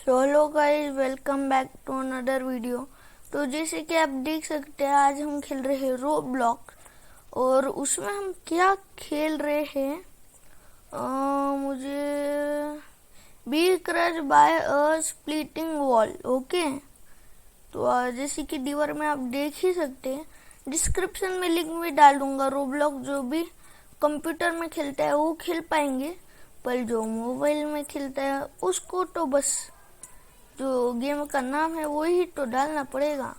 So hello guys, welcome back to another video. तो जैसे कि आप देख सकते हैं, आज हम खेल रहे हैं रोब्लॉक्स। और उसमें हम क्या खेल रहे हैं, मुझे बी क्रश बाय अ स्प्लिटिंग वॉल। ओके, तो जैसे कि दीवार में आप देख ही सकते हैं, डिस्क्रिप्शन में लिंक भी डाल दूंगा। रोब्लॉक्स जो भी कंप्यूटर में खेलता है वो खेल पाएंगे, पर जो मोबाइल में खेलता है उसको तो बस जो गेम का नाम है वही तो डालना पड़ेगा,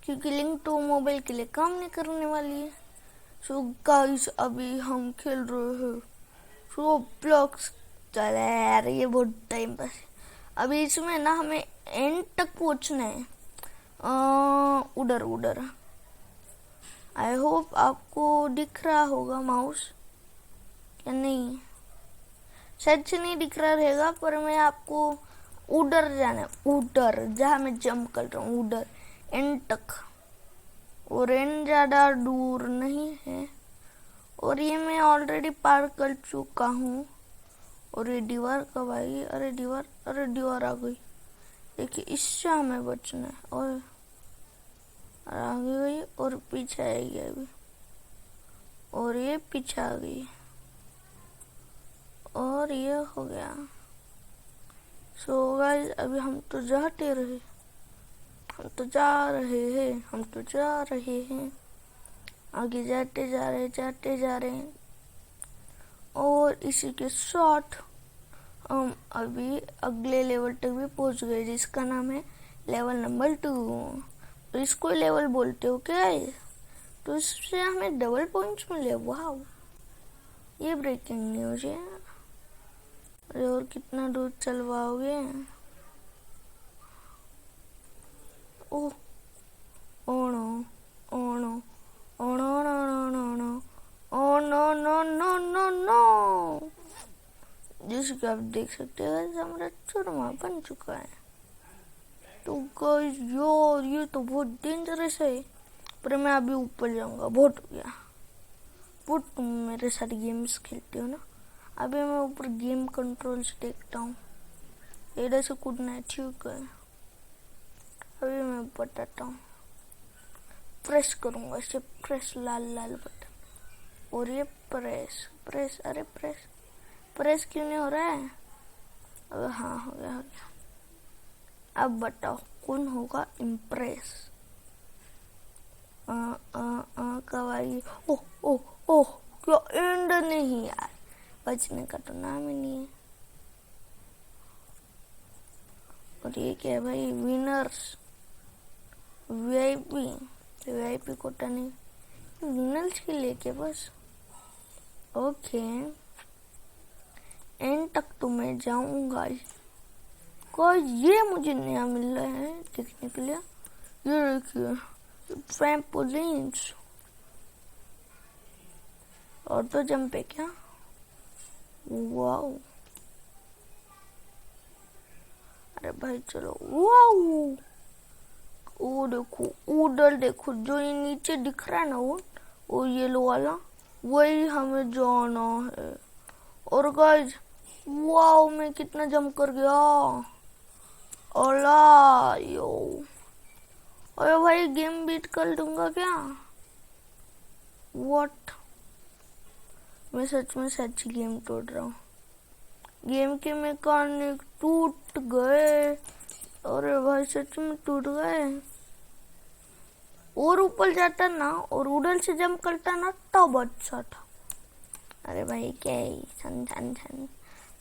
क्योंकि लिंक तो मोबाइल के लिए काम नहीं करने वाली है। सो गाइस, अभी हम खेल रहे हैं रोब्लॉक्स। चले यार, ये बहुत टाइम पास है। अभी इसमें ना हमें एंड तक पहुंचना है। उधर उधर। आई होप आपको दिख रहा होगा माउस, या नहीं? शायद से नहीं दिख रहा रहेगा, पर मैं आपको उधर जाना है, उधर जहाँ मैं जंप कर रहा हूँ, उधर एंड तक। और एंड ज्यादा दूर नहीं है, और ये मैं ऑलरेडी पार कर चुका हूँ। और ये दीवार कब आएगी? अरे दीवार आ गई। देखिए, इससे हमें बचना है। और आगे गई और पीछे आएगी अभी, और ये पीछे आ गई, और ये हो गया। सो गाइस, अभी हम तो जाते रहे, हम तो जा रहे हैं, आगे जाते जा रहे हैं। और इसी के साथ हम अभी अगले लेवल तक भी पहुंच गए, जिसका नाम है लेवल नंबर 2। तो इसको लेवल बोलते हो क्या है? तो इससे हमें डबल पॉइंट्स मिले। वाह, ये ब्रेकिंग न्यूज है। अरे, और कितना दूर चलवाओगे? ओह, oh no, oh no, oh no, no, no, no, no, oh no, no, no, no, no। जैसे कि आप देख सकते हैं, हमारा चूरमा बन चुका है। तो गाइस यार, ये तो बहुत डेंजरस है, पर मैं अभी ऊपर जाऊंगा। बहुत हो गया, बहुत तुम मेरे साथ गेम्स खेलते हो ना। अभी मैं ऊपर गेम कंट्रोल से देखता हूँ। इधर से कूदना है, ठीक है। अभी मैं बताता हूँ, प्रेस करूंगा इसे, प्रेस लाल बटन, और ये प्रेस। अरे प्रेस क्यों नहीं हो रहा है? अब हाँ, हो गया। अब बताओ कौन होगा इम्प्रेस? कब आएगी? ओह, क्या एंड नहीं यार, बचने का तो नाम ही नहीं है। और ये क्या है भाई? विनर्स वीआईपी कोटा नहीं, विनर्स के लिए क्या बस? ओके, एंड तक तो मैं जाऊंगा। कोई ये मुझे नया मिल रहा है देखने के लिए। ये देखिए, ट्रैम्पोलिन्स। और तो जंप है क्या? वाओ, अरे भाई चलो। वाओ, वो देखो, उधर देखो, जो ये नीचे दिख रहा है ना, वो येलो वाला, वही हमें जाना है। और गाइस, वाओ, मैं कितना जंप कर गया। ओला यो, अरे भाई, गेम बीट कर दूंगा क्या? व्हाट, मैं सच में सच गेम तोड़ रहा हूँ। गेम के मैकेनिक टूट गए। अरे भाई, सच में टूट गए। और ऊपर जाता ना, और उधर से जंप करता ना, तब अच्छा था। अरे भाई, क्या है सन,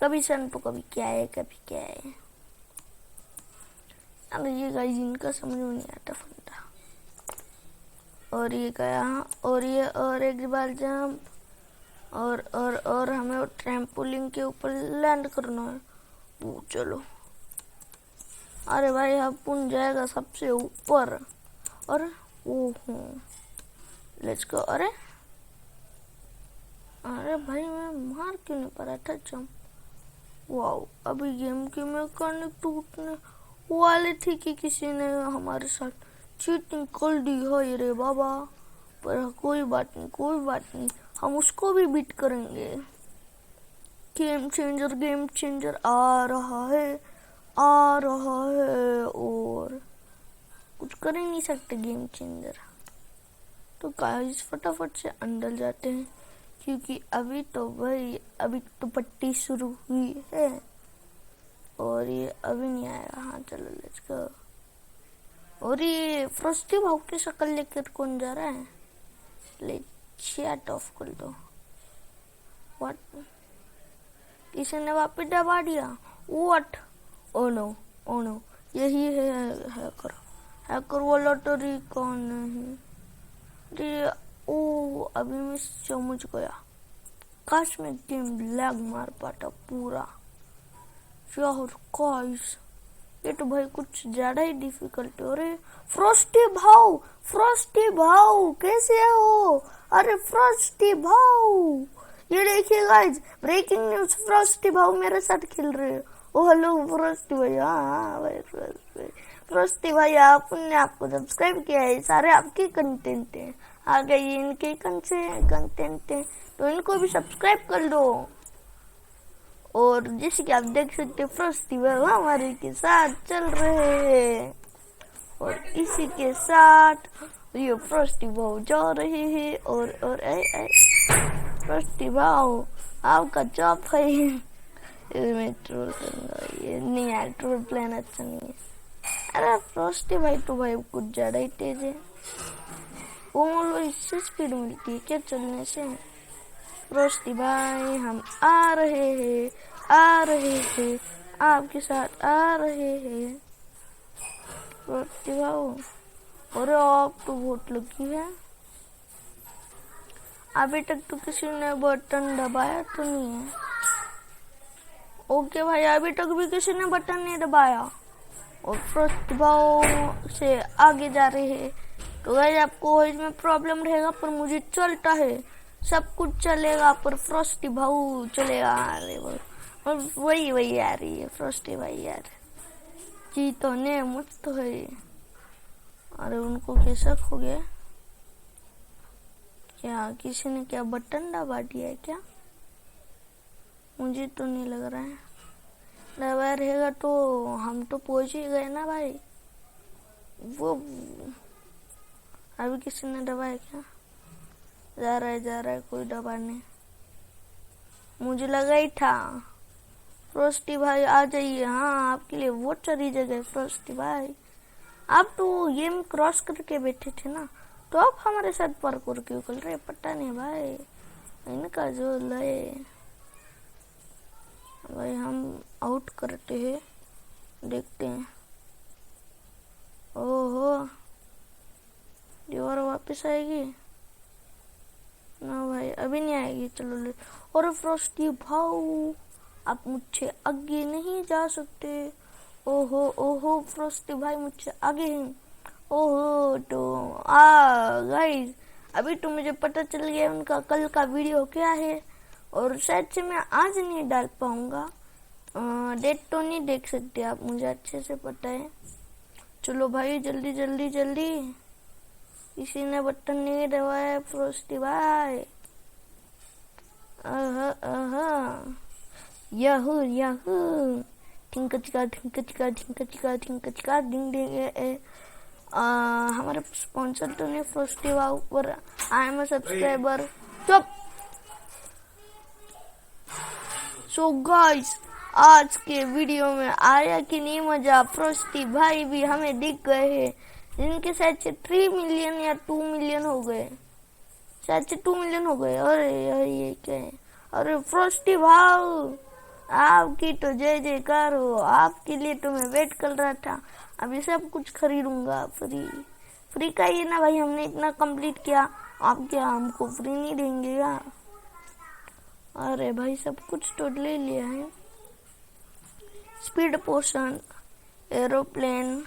कभी सन तो कभी क्या है, कभी क्या है। अरे ये गाइस, इनका समझ में नहीं आता फंडा। और ये गया, और ये, और एक बार जंप, और हमें वो ट्रैम्पोलिन के ऊपर लैंड करना है। वो चलो, अरे भाई, अपन जाएगा सबसे ऊपर। और ओहो, लेट्स गो। अरे भाई, मैं मार क्यों नहीं पा रहा था जंप? वाओ, अभी गेम की मैकेनिक टूटने वाले थी कि किसी ने हमारे साथ चीटिंग कर दी है रे बाबा। पर कोई बात नहीं, हम उसको भी बीट करेंगे। गेम चेंजर आ रहा है, आ रहा है और कुछ कर ही नहीं सकते गेम चेंजर। तो गाइस फटाफट से अंदर जाते हैं क्योंकि अभी तो पट्टी शुरू हुई है और ये अभी नहीं आएगा। हाँ चलो लेट्स गो। और ये फ्रॉस्टी भाव की शक्ल लेकर कौन जा रहा है? ले चैट ऑफ कर दो। व्हाट? किसी ने वापस दबा दिया। व्हाट? ओ नो यही है हैकर। हैकर वाला तो रिकॉन नहीं। ओ अभी मैं समझ गया। काश में गेम लैग मार पाता पूरा। यार गाइस ये तो भाई कुछ ज्यादा ही डिफिकल्ट है। अरे फ्रॉस्टी भाव कैसे हो? अरे फ्रॉस्टी भाव ये देखिए गाइस, ब्रेकिंग न्यूज, फ्रॉस्टी भाव मेरे साथ खेल रहे हैं। ओ हेलो फ्रॉस्टी भाई। हाँ भाई फ्रॉस्टी भाई आपने आपको सब्सक्राइब किया है, सारे आपके कंटेंट हैं। आगे ये इनके कंटेंट हैं तो इनको भी सब्सक्राइब कर दो। और जैसे कि आप देख सकते हैं फ्रॉस्टी भाई हमारे के साथ चल रहे हैं और इसी के साथ ये फ्रॉस्टी भाव जा रहे हैं। और फ्रॉस्टी भाव आपका जॉब है। मैं ट्रोल करूंगा ये नहीं यार, ट्रोल प्लान अच्छा नहीं है। अरे फ्रॉस्टी भाई तो भाई कुछ ज्यादा ही तेज है। वो मतलब इससे स्पीड मिलती है क्या चलने से? फ्रॉस्टी भाई हम आ रहे हैं आपके साथ आ रहे हैं फ्रॉस्टी भाई। और आप तो बहुत लकी है। अभी तक तो किसी ने बटन दबाया तो नहीं है। ओके भाई अभी तक भी किसी ने बटन नहीं दबाया और फ्रॉस्टी भाई से आगे जा रहे हैं। तो भाई आपको इसमें प्रॉब्लम रहेगा पर मुझे चलता है, सब कुछ चलेगा पर फ्रॉस्टी भाई चलेगा। अरे वही आ रही है फ्रॉस्टी भाई यार जी तो ने मस्त है। अरे उनको कैसा खो गया? क्या किसी ने क्या बटन दबा दिया है क्या? मुझे तो नहीं लग रहा है। दबाया रहेगा तो हम तो पहुंच ही गए ना भाई। वो अभी किसी ने दबाया क्या? जा रहा है कोई दबाने। मुझे लगा ही था। फ्रॉस्टी भाई आ जाइए। हाँ आपके लिए बहुत सारी जगह फ्रॉस्टी भाई। आप तो गेम क्रॉस करके बैठे थे ना, तो आप हमारे साथ पार्कोर क्यों कर रहे? पता नहीं भाई इनका जो लय। भाई हम आउट करते हैं, देखते हैं। ओहो दीवार वापस आएगी ना भाई? अभी नहीं आएगी। चलो ले। और फ्रॉस्टी भाऊ आप मुझसे आगे नहीं जा सकते। ओहो फ्रॉस्टी भाई मुझसे आगे हैं। ओहो तो गाइस अभी तो मुझे पता चल गया उनका कल का वीडियो क्या है और शायद से मैं आज नहीं डाल पाऊंगा। डेट तो नहीं देख सकते आप, मुझे अच्छे से पता है। चलो भाई जल्दी किसी ने बटन नहीं दबाया फ्रॉस्टी भाई। याहू ठिंक चिका डिंग हमारे स्पॉन्सर तो नहीं फ्रॉस्टी भाई पर आई एम अ सब्सक्राइबर। चुप। सो गाइस आज के वीडियो में आया कि नहीं मजा? फ्रॉस्टी भाई भी हमें दिख गए हैं जिनके शायद से 3 मिलियन या 2 मिलियन हो गए। शायद से 2 मिलियन हो गए। अरे ये क्या है? अरे फ्रॉस्टी भाई आपकी तो जय जयकार हो। आपके लिए तो मैं वेट कर रहा था। अभी सब कुछ खरीदूंगा फ्री का ही ना भाई। हमने इतना कंप्लीट किया, आप क्या हमको फ्री नहीं देंगे यार? अरे भाई सब कुछ तो ले लिया है। स्पीड पोशन, एरोप्लेन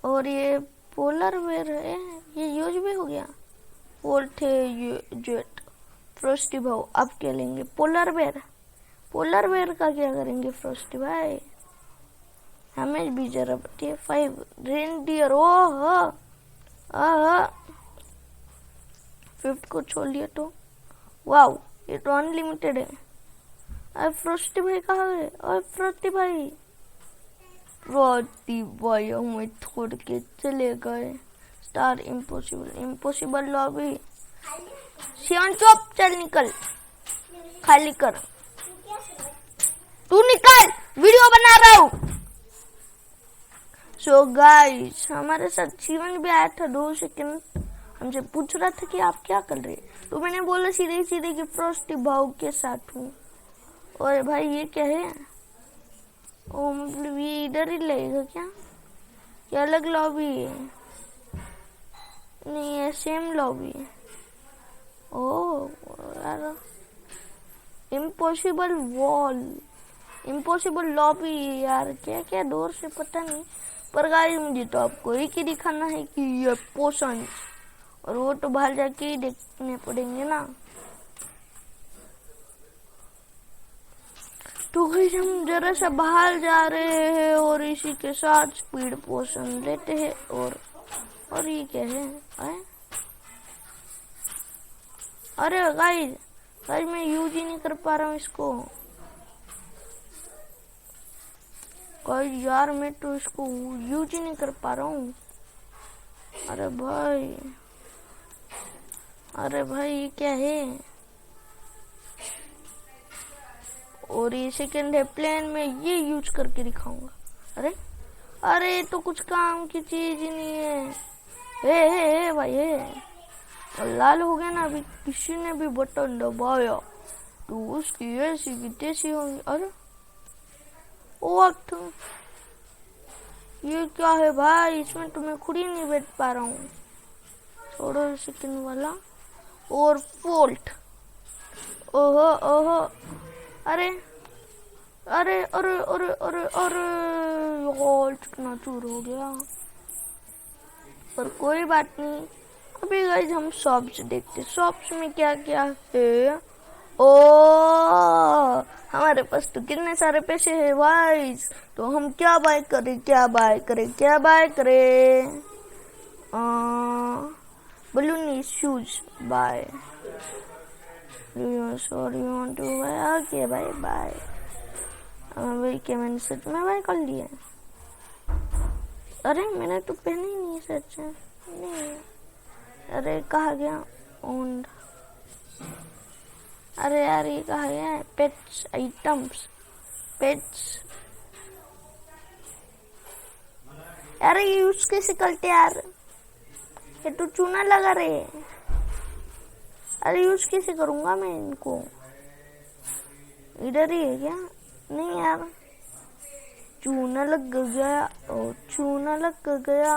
और ये पोलर वेयर है, ये यूज भी हो गया। Volt jet. फ्रॉस्टी भाई अब क्या लेंगे? पोलर वेयर का क्या करेंगे फ्रॉस्टी भाई? हमें भी जरा बताइए। 5 रेनडियर। ओह 5 को छोड़ लिया तो वाओ ये तो अनलिमिटेड है। अरे फ्रॉस्टी भाई कहाँ गए? और फ्रॉस्टी भाई भाई हमें छोड़ के चले गए। Star impossible lobby. शिवन चुप, चल निकल, खाली कर। तू निकल, वीडियो बना रहा हूँ। सो गाइस, हमारे साथ शिवन भी आया था 2 सेकंड, हमसे पूछ रहा था कि आप क्या कर रहे, तो मैंने बोला सीधे सीधे कि फ्रॉस्टी भाव के साथ हूँ। और भाई ये क्या है? ओ मतलब ये इधर ही लगेगा क्या? ये अलग लॉबी है? नहीं, ये सेम लॉबी है। ओ यार, इम्पॉसिबल वॉल, इम्पॉसिबल लॉबी यार, क्या क्या डोर से पता नहीं। पर गाइस मुझे तो आपको एक ही दिखाना है कि ये पोशन, और वो तो बाहर जाके ही देखने पड़ेंगे ना। तो गाइस हम जरा सा बाहर जा रहे हैं और इसी के साथ स्पीड पोशन लेते हैं। और ये क्या है? अरे गाइस मैं यूज ही नहीं कर पा रहा हूँ इसको। गाइस यार मैं तो इसको यूज ही नहीं कर पा रहा हूँ। अरे भाई ये क्या है? और ये सेकंड है प्लेन में, ये यूज करके दिखाऊंगा। अरे तो कुछ काम की चीज ही नहीं है। हे भाई और लाल हो गया ना, अभी किसी ने भी बटन दबाया तो उसकी ऐसी की तैसी होंगी। अरे ओ ये क्या है भाई? इसमें तो मैं खुद ही नहीं बैठ पा रहा हूँ। छोड़ो सेकंड वाला। और फोल्ट, ओहो अरे चिकना चूर हो गया। पर कोई बात नहीं, अभी गाइस हम शॉप्स देखते, शॉप्स में क्या क्या है। ओ हमारे पास तो कितने सारे पैसे हैं गाइस, तो हम क्या बाय करें? balloon shoes buy. Sorry want to buy, okay buy. वही क्या मैंने सच में बाय कर लिया? अरे मैंने तो पहने ही नहीं सच नहीं। अरे कहा गया ओन्ड? अरे यार ये कहा गया है? Pets items, pets. अरे ये यूज कैसे करते यार? ये तो चूना लगा रहे। अरे यूज कैसे करूंगा मैं इनको? इधर ही है क्या? नहीं यार, चूना लग गया। चूना लग गया।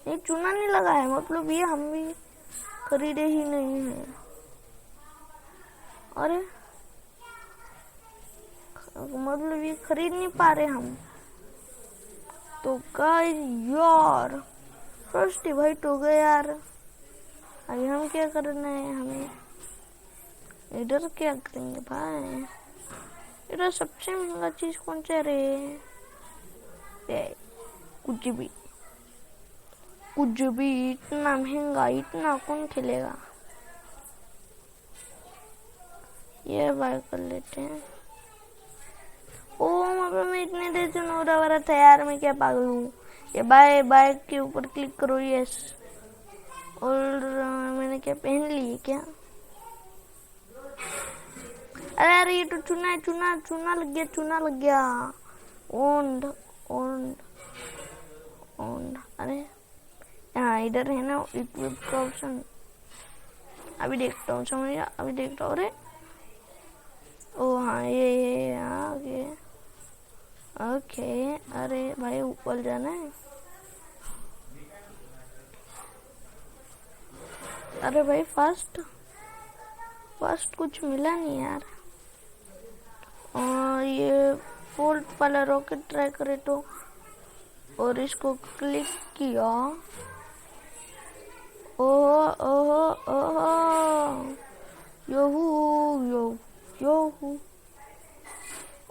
नहीं चूना नहीं लगा है, मतलब ये हम भी खरीदे ही नहीं है। अरे मतलब ये खरीद नहीं पा रहे हम तो। गाइस यार फर्स्ट भाई तो गए यार। अभी हम क्या करना है? हमें इधर क्या करेंगे भाई? इधर सबसे महंगा चीज कौन सा रे? कुछ भी इतना महंगा, इतना कौन खेलेगा? ये बाय कर लेते हैं। ओ मतलब मैं इतने देर से नोरा वाला था यार, मैं क्या पागल हूँ? ये बाय के ऊपर क्लिक करो, यस। और मैंने क्या पहन ली क्या? अरे ये तो चूना लग गया। ओन्ड अरे यहाँ इधर है ना इक्विप का ऑप्शन। अभी देखता हूँ, समझ गया, अभी देखता हूँ। अरे ओ हाँ ये ओके। अरे भाई ऊपर जाना है। अरे भाई फास्ट कुछ मिला नहीं यार। और ये फोल्ट वाला रॉकेट ट्राई करे तो, और इसको क्लिक किया। ओहो योहू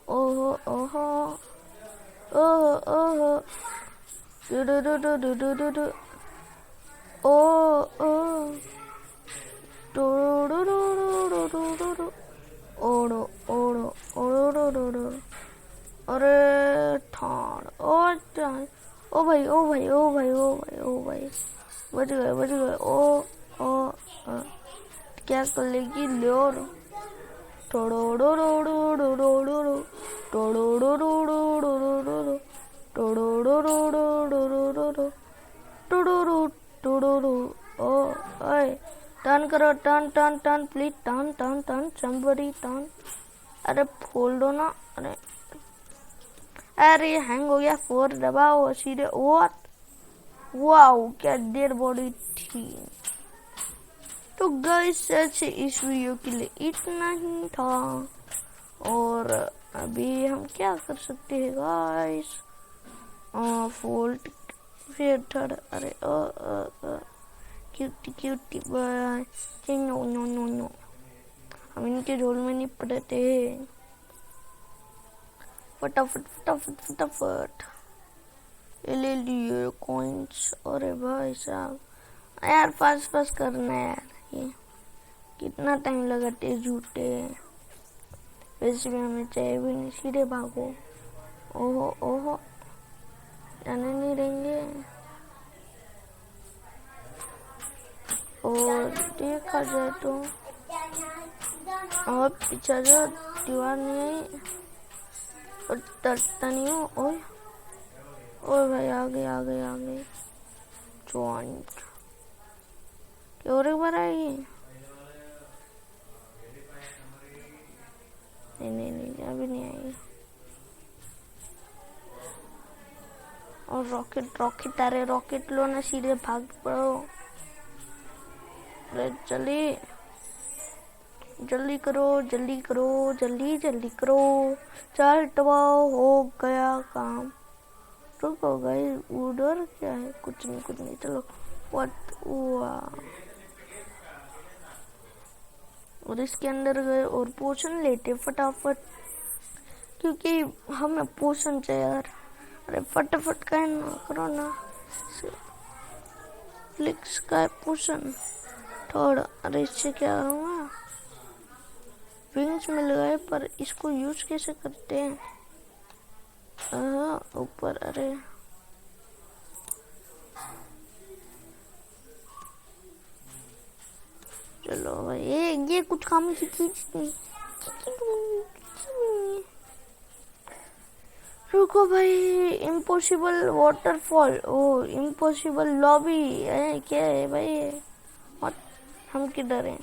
ओहो अरे ठाण ओ भाई ओ भाई ओ भाई ओ भाई ओ भाई, बच गए ओ क्या कर लेगी ल्योर। टोड़ो डो डो डो डो डो डो डो टोड़ो डो डो डो डो डो डो डो टोड़ो डो डो डो डो डो डो डो टोड़ो टोड़ो डो। ओ ओए टर्न करो, turn please, turn somebody turn. अरे खोल दो ना। अरे ये हैंग हो गया। 4 दबाओ सीधे। वाओ क्या देर बॉडी थी। तो गाइस ऐसे इस वीडियो के लिए इतना ही था, और अभी हम क्या कर सकते हैं गाइस। फोल्ट फिर थर्ड। अरे क्यूटी बाय। नो हम इनके झोल में नहीं पड़ते। फटाफट ले लिए कॉइन्स। अरे भाई साहब यार पास करना है यार, ये कितना टाइम लगाते झूठे। वैसे भी हमें चाहिए भी नहीं, सीधे भागो। ओहो जाने नहीं देंगे। और देखा जाए तो और पीछे जो दीवार नहीं और डरता नहीं हो। ओए भाई आ गए जॉइंट क्यों रे बार आएगी। नहीं अभी नहीं आएगी। और रॉकेट अरे रॉकेट लो ना, सीधे भाग पड़ो। अरे जल्दी करो। चल दबाओ, हो गया काम। रुको गई उधर क्या है। कुछ नहीं चलो। व्हाट हुआ। और इसके अंदर गए और पोशन लेते फटाफट, क्योंकि हमें पोशन चाहिए यार। अरे फटाफट का ना करो ना। फ्लिक्स का पोशन थोड़ा। अरे इससे क्या होगा। विंग्स मिल गए, पर इसको यूज कैसे करते हैं। ऊपर। अरे चलो भाई ये कुछ काम की चीज नहीं। रुको भाई। Impossible waterfall. ओ इम्पॉसिबल लॉबी है क्या है भाई। हम किधर हैं।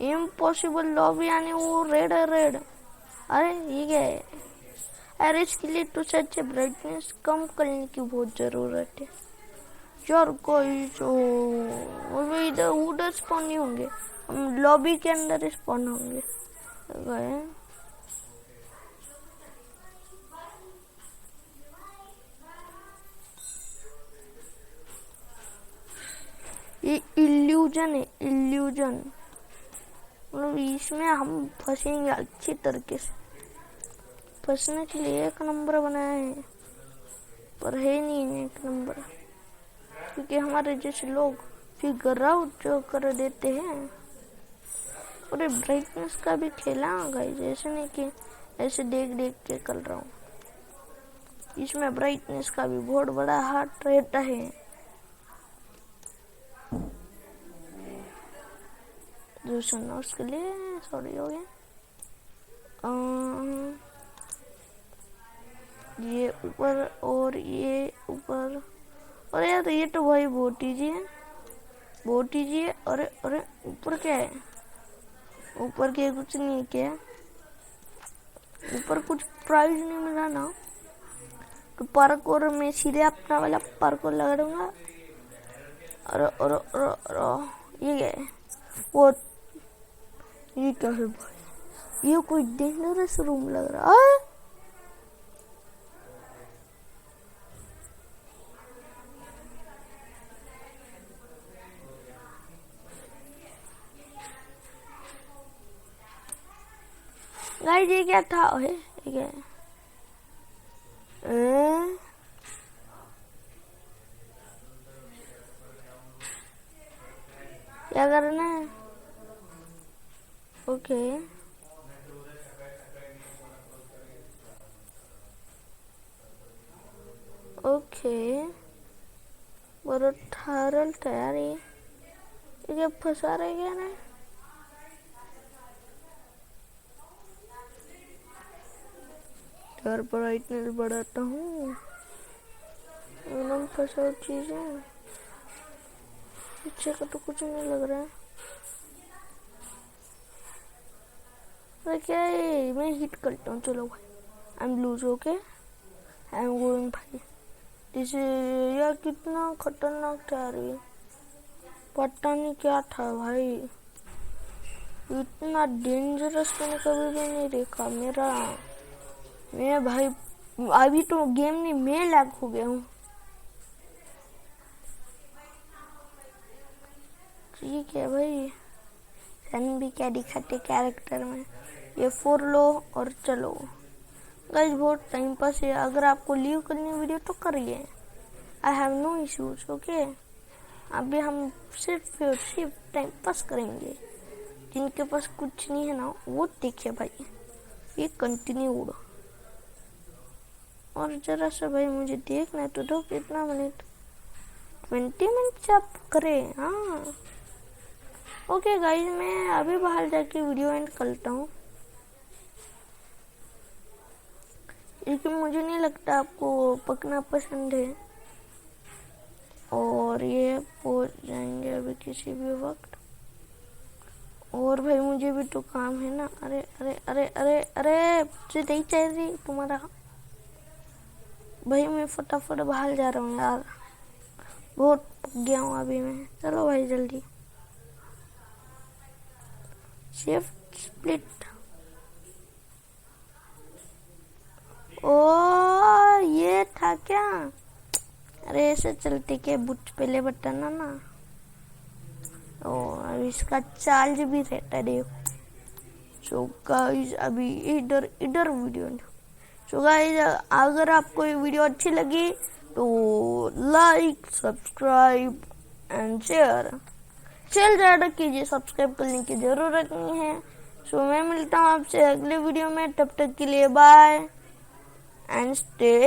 इम्पॉसिबल लॉबी यानी वो रेड। अरे ये क्या है। अरे इसके लिए तो सच ब्राइटनेस कम करने की बहुत जरूरत है यार। कोई जो इधर उधर स्पॉन नहीं होंगे, हम लॉबी के अंदर स्पॉन होंगे। गए ये इल्यूजन है, मतलब इसमें हम फंसेंगे अच्छी तरीके से। फंसने के लिए 1 नंबर बनाया है, पर है नहीं 1 नंबर, क्योंकि हमारे जैसे लोग फिगर आउट जो कर देते हैं। और ब्राइटनेस का भी खेला गाइस, ऐसे नहीं कि ऐसे देख के कर रहा हूँ। इसमें ब्राइटनेस का भी बहुत बड़ा हाथ रहता है। जो सुनना उसके लिए सॉरी हो गया। ये ऊपर और ये ऊपर। और यार ये तो भाई बहुत इजी है। अरे ऊपर क्या है। ऊपर के कुछ नहीं क्या। ऊपर कुछ प्राइज नहीं मिला ना, तो पार्कोर में सीधे अपना वाला पार्कोर लगा दूंगा। और ये क्या है। वो ये क्या है भाई। ये कोई डेंजरस रूम लग रहा है। गाइस ये क्या था। ये क्या है। क्या करना है। ओके ओके बरं ठरल तयारी ये फंसा रहे क्या ना यार ब्राइटनेस बढ़ाता हूँ एकदम फंसा चीजें पीछे का तो कुछ नहीं लग रहा है अरे क्या है मैं हिट करता हूँ चलो भाई I am lose okay I am going भाई इसे यार कितना खतरनाक था रे पता नहीं क्या था भाई इतना डेंजरस मैंने कभी भी नहीं देखा मैं भाई अभी तो गेम में मैं लैग हो गया हूँ ठीक है भाई सन भी क्या दिखाते कैरेक्टर में ये 4 लो और चलो गाइस बहुत टाइम पास है अगर आपको लीव करनी वीडियो तो करिए I have no issues okay अभी हम सिर्फ टाइम पास करेंगे जिनके पास कुछ नहीं है ना वो देखिए भाई ये कंटिन्यू और जरा सा भाई मुझे देखना है तो दो कितना मिनट 20 मिनट आप करें हाँ ओके गाइस मैं अभी बाहर जाके वीडियो एंड करता हूँ लेकिन मुझे नहीं लगता आपको पकना पसंद है और ये पहुंच जाएंगे अभी किसी भी वक्त और भाई मुझे भी तो काम है ना अरे अरे अरे अरे अरे मुझे नहीं चाहिए तुम्हारा भाई मैं फटाफट बाहर जा रहा हूँ यार बहुत पक गया हूँ अभी मैं चलो भाई जल्दी शिफ्ट स्प्लिट ओ ये था क्या अरे ऐसे चलते के बुट पहले बताना ना ओ अब इसका चार्ज भी रहता है देखो सो गाइस अभी इधर वीडियो सो गाइस अगर आपको ये वीडियो अच्छी लगी तो लाइक सब्सक्राइब एंड शेयर ज़्यादा कीजिए सब्सक्राइब करने की ज़रूरत नहीं है सो मैं मिलता हूँ आपसे अगले वीडियो में तब तक के लिए बाय एंड स्टे